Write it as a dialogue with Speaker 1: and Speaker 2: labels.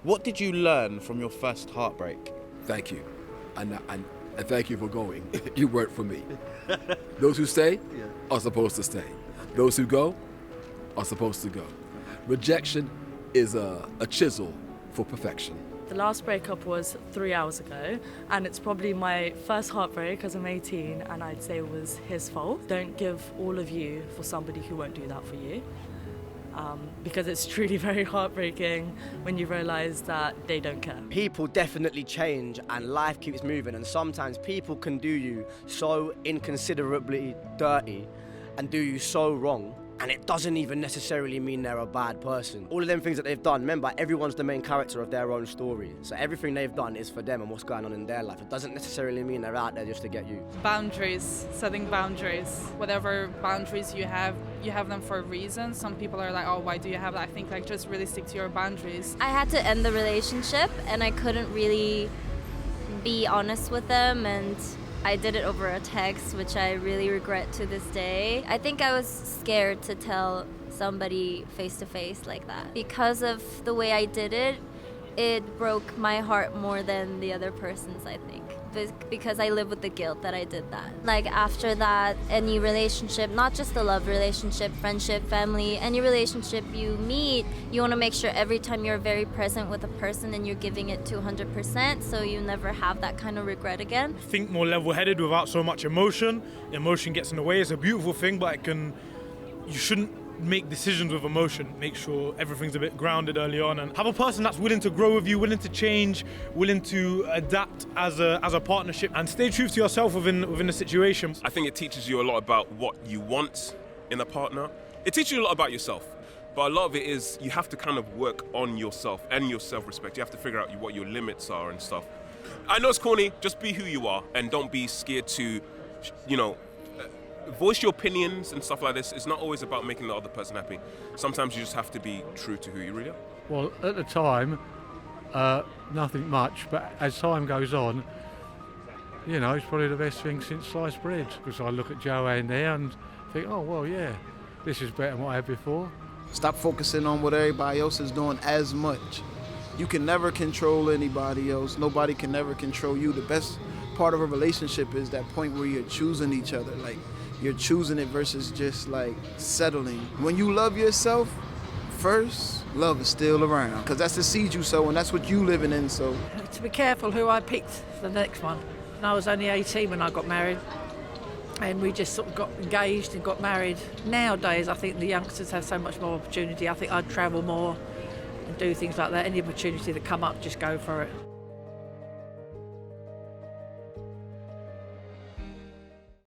Speaker 1: What did you learn from your first heartbreak?
Speaker 2: Thank you. And thank you for going. You worked for me. Those who stay are supposed to stay. Those who go are supposed to go. Rejection is a chisel for perfection.
Speaker 3: The last breakup was 3 hours ago, and it's probably my first heartbreak as I'm 18, and I'd say it was his fault. Don't give all of you for somebody who won't do that for you. Because it's truly very heartbreaking when you realise that they don't care.
Speaker 4: People definitely change and life keeps moving, and sometimes people can do you so inconsiderably dirty and do you so wrong, and it doesn't even necessarily mean they're a bad person. All of them things that they've done, remember, everyone's the main character of their own story. So everything they've done is for them and what's going on in their life. It doesn't necessarily mean they're out there just to get you.
Speaker 5: Boundaries, setting boundaries. Whatever boundaries you have them for a reason. Some people are like, oh, why do you have that? I think like just really stick to your boundaries.
Speaker 6: I had to end the relationship and I couldn't really be honest with them, and I did it over a text, which I really regret to this day. I think I was scared to tell somebody face to face like that. Because of the way I did it, it broke my heart more than the other person's, I think. Because I live with the guilt that I did that. Like after that, any relationship, not just a love relationship, friendship, family, any relationship you meet, you want to make sure every time you're very present with a person and you're giving it 200%, so you never have that kind of regret again.
Speaker 7: Think more level-headed without so much emotion. Emotion gets in the way. It's a beautiful thing, but you shouldn't make decisions with emotion. Make sure everything's a bit grounded early on, and have a person that's willing to grow with you, willing to change, willing to adapt as a partnership, and stay true to yourself within the situation.
Speaker 8: I think it teaches you a lot about what you want in a partner. It teaches you a lot about yourself, but a lot of it is you have to kind of work on yourself and your self-respect. You have to figure out what your limits are and stuff. I know it's corny, just be who you are and don't be scared to, voice your opinions and stuff like this. It's not always about making the other person happy. Sometimes you just have to be true to who you really are.
Speaker 9: Well, at the time, nothing much, but as time goes on, it's probably the best thing since sliced bread, because I look at Joanne there and think, oh, well, yeah, this is better than what I had before.
Speaker 10: Stop focusing on what everybody else is doing as much. You can never control anybody else. Nobody can never control you. The best part of a relationship is that point where you're choosing each other. Like, you're choosing it versus just like settling. When you love yourself first, love is still around, because that's the seed you sow and that's what you living in. So
Speaker 11: to be careful who I picked for the next one. And I was only 18 when I got married, and we just sort of got engaged and got married. Nowadays I think the youngsters have so much more opportunity. I think I'd travel more and do things like that. Any opportunity that come up, just go for it.